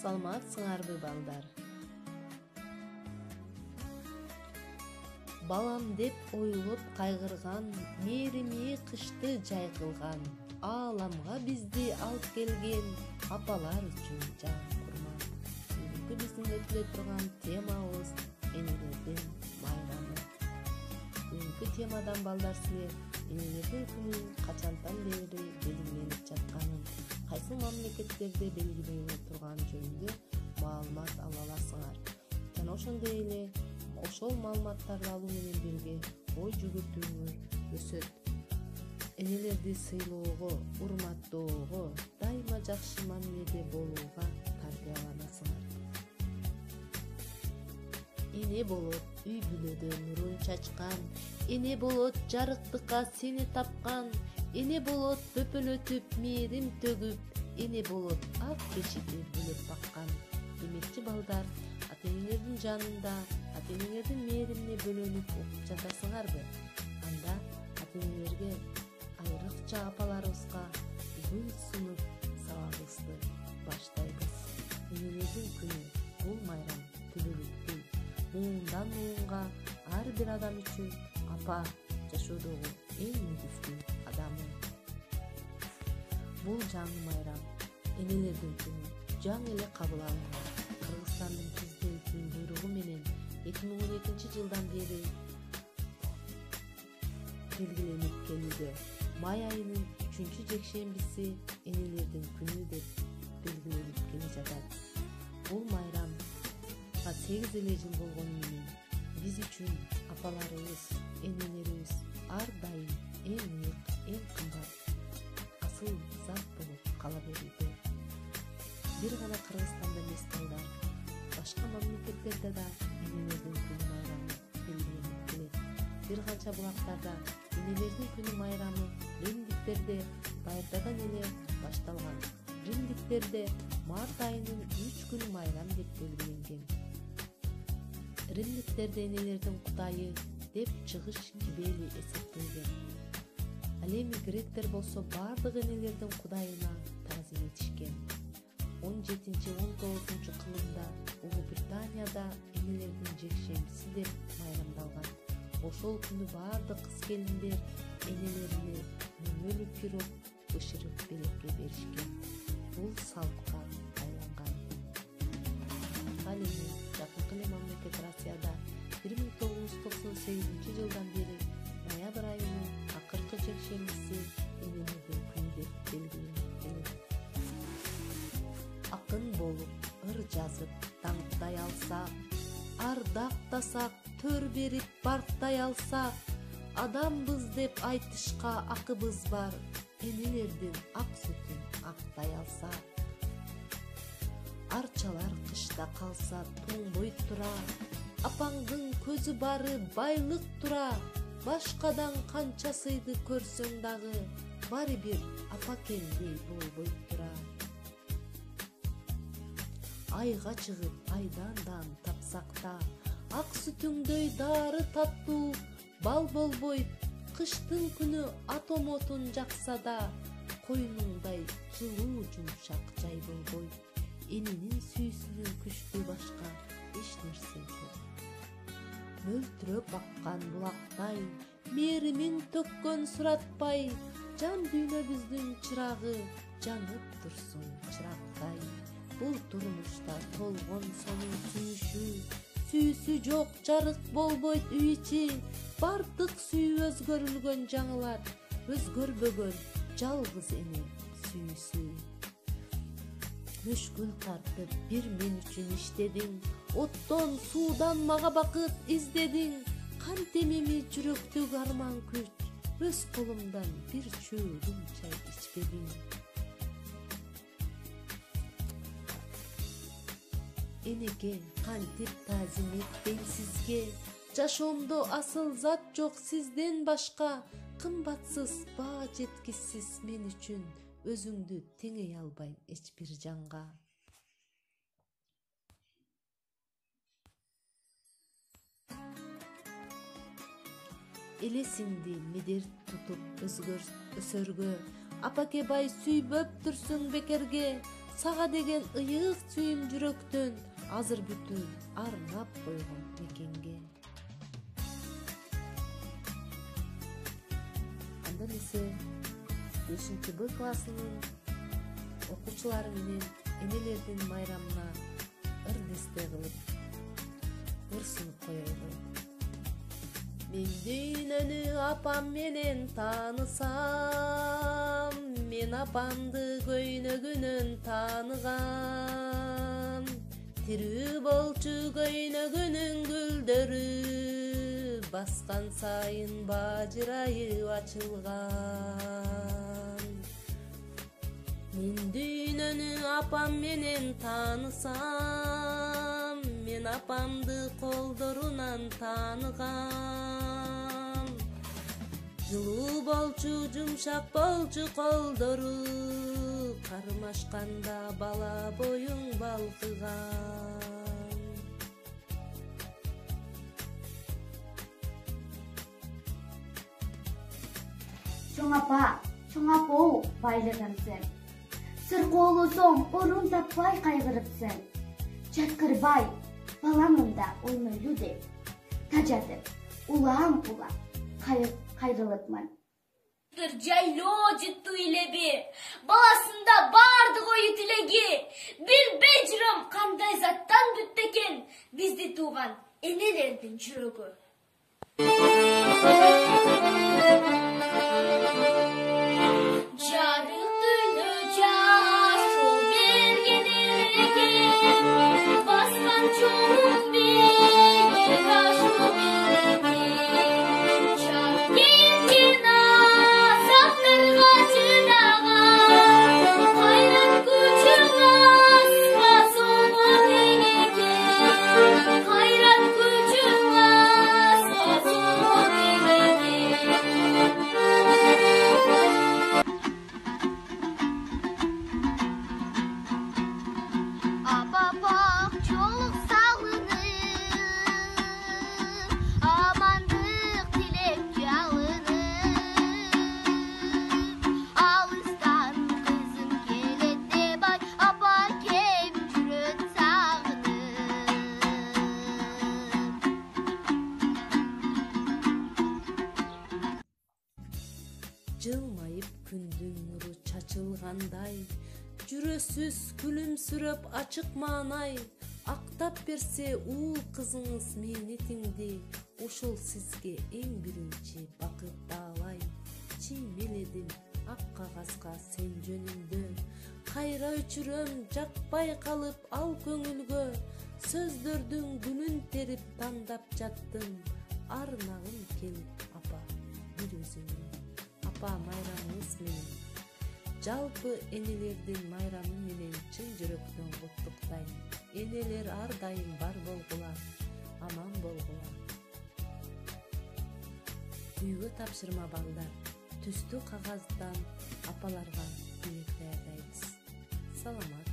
Саламатсыңарбы балдар? Балам деп оюлуп кайгырган, мээрими кышты жай кылган, ааламга бизди алып келген апалар үчүн жан курман. Бүгүнкү биздин өтүлө турган темабыз энелердин майрамы. Бүгүнкү темадан балдар силер энелердин күнүн качантан бери белгиленип жатканын, кайсы мамлекеттерде белгиленип турган жөнүндө маалымат ала аласыңар. Жана ошондой эле ошол маалыматтарды алуу менен бирге ой жүгүртүүңөр өсөт. Энелерди сыйлоого, урматтоого, дайыма жакшы мамиледе болууга тарбияланасыңар. Эне болот үй бүлөдө нурун чачкан, эне болот жарыктыкка сени тапкан, эне болот бөпөлөтүп мээрим төгүп, эне болот ак бешикти бөлөп баккан. Демекчи балдар, ата-энелердин жанында ата-энелердин мээримине бөлөнүп окуп жатасыңарбы? Анда ата-энелерге, айрыкча апаларыбызга гүл сунуп сабагыбызды баштайбыз. Энелердин күнү бул майрам түбөлүк гүл. Муундан муунга ар бир адам үчүн апа жашоодогу эң негизги адамы. Бул жаңы майрам, энелердин күнү жаңы эле кабыл алынган. Кыргызстандын президентинин буйругу менен 2012 жылдан бери белгиленип келүүдө. Май айынын 3 жекшембиси энелердин күнү деп белгиленип келе жатат. Бул майрам 8 эле жыл болгону менен биз үчүн апаларыбыз, энелерибиз ар дайым эң ыйык, эң кымбат, асыл зат болуп кала берүүдө. Бир гана Кыргызстанда эмес балдар, башка мамлекеттерде да энелердин күнү майрамы белгиленип келет. Бир канча булактарда энелердин күнү майрамы римдиктерде байыртадан эле башталган. Римдиктерде март айынын 3 күнү майрам деп белгиленген. Римдиктерде энелердин кудайы деп чыгыш Кибели эсептелген. Ал эми гректер болсо бардык энелердин кудайына таазим этишкен. 17-19 кылымда Улуу Британияда энелердин жекшембиси деп майрамдалган. Ошол күнү бардык кыз-келиндер энелерине мөмөлү пирог бышырып белекке беришкен. Бул салтка айланган. Ал эми жакынкы эле мамлекет Россияда 1998 жылдан бери ноябрь айынын акыркы жекшембиси энелердин күнү деп белгиленип келет. Акын болуп, ыр жазып, таңдай алсак, ардактасак, төр берип барктай алсак, адамбыз деп айтышка акыбыз бар, энелердин ак сүтүн актай алсак. Арчалар кышта калса тоңбой тура, апаңдын көзү бары байлык тура, башкадан канча сыйды көрсөң дагы, баары бир апакендей болбой тура. Айга чыгып айдан дан тапсак да, ак сүтүңдөй дары таттуу бал болбойт. Кыштын күнү атомотун жакса да, койнуңдай жылуу жумшак жай болбойт. Эненин сүйүүсүнөн күчтүү башка эч нерсе жок. Мөлтүрөп аккан булактай, мээримин төккөн суратпай, жан дүйнөбүздүн чырагы жанып турсун чырактай. Бул турмушта толгон сонун сүйүүсү жок жарык болбойт үй ичи. Бардык сүйүү өзгөрүлгөн жаңылар, өзгөрбөгөн жалгыз эне сүйүүсү. Мөшкүл тартып бир мен үчүн иштедиң, оттон суудан мага бакыт издедиң. Кан темими жүрөктүк арман күч, өз колумдан бир чөөлүм чай ичпедиң. Энеге кантип таазим эттем сизге, жашоомдо асыл зат жок сизден башка, кымбатсыз баа жеткисиз мен үчүн, өзүңдү теңей албайм эч бир жанга. Элесиңди медер тутуп өсөргө, апаке бай сүйбөп турсуң бекерге, сага деген ыйык сүйүм жүрөктөн азыр бүтүн арнап койгон мекенге. Андан эсе 5-Б классынын окуучулары менен энелердин майрамына ырдесте кылып ырсынып коелу. Мен дүйнөнү апам менен таанысам, мен апамды көйнөгүнөн тааныгам. Тирүү болчу көйнөгүнүн гүлдөрү, баскан сайын бажырайып ачылган. Мен дүйнөнү апам менен таанысам, мен апамды колдорунан тааныгам. Жылуу болчу, жумшак болчу колдору, кармашканда бала боюң балкыган. Чоң апау байлыгым сен. Сыркоолосоң орун таппай кайгырып сен. Жаткырбай, баламында ойнойлу деп, тажатып, улаң-улаң кайрылыпмын. Жайлоо жыттуу илеби, баласында бардык ою тилеги. Билбей жүрөм кандай заттан бүттү экен бизди тууган энелердин жүрөгү. Жарык дүйнө жашоо берген экен, баскан жолун бийик ашоо берген. Чак кеткен азаптарга чыдаган, кайрат күчүң аска сого тегекен. Кайрат күчүң аска сого тегекен. Апапак чолук салынып, амандык тилеп жалынып. Алыстан кызым келет деп ай, апа кем жүрөт сагынып. Жылмайып күндүн нуру чачылгандай, жүрөсүз күлүмсүрөп ачык маанай. Актап берсе уул кызыңыз мээнетиңди, ушул сизге эң биринчи бакыт баалай. Чиймеледим ак кагазга сен жөнүндө, кайра өчүрөм жакпай калып ал көңүлгө. Сөздөрдүн гүлүн терип тандап жаттым, арнагым келип апа бир өзүңө. Апа майрамыңыз менен, жалпы энелердин майрамы менен чын жүрөктөн куттуктайм. Энелер ар дайым бар болгула, аман болгула. Үйгө тапшырма балдар, түстүү кагаздан апаларга тилек даярдайбыз. Саламат.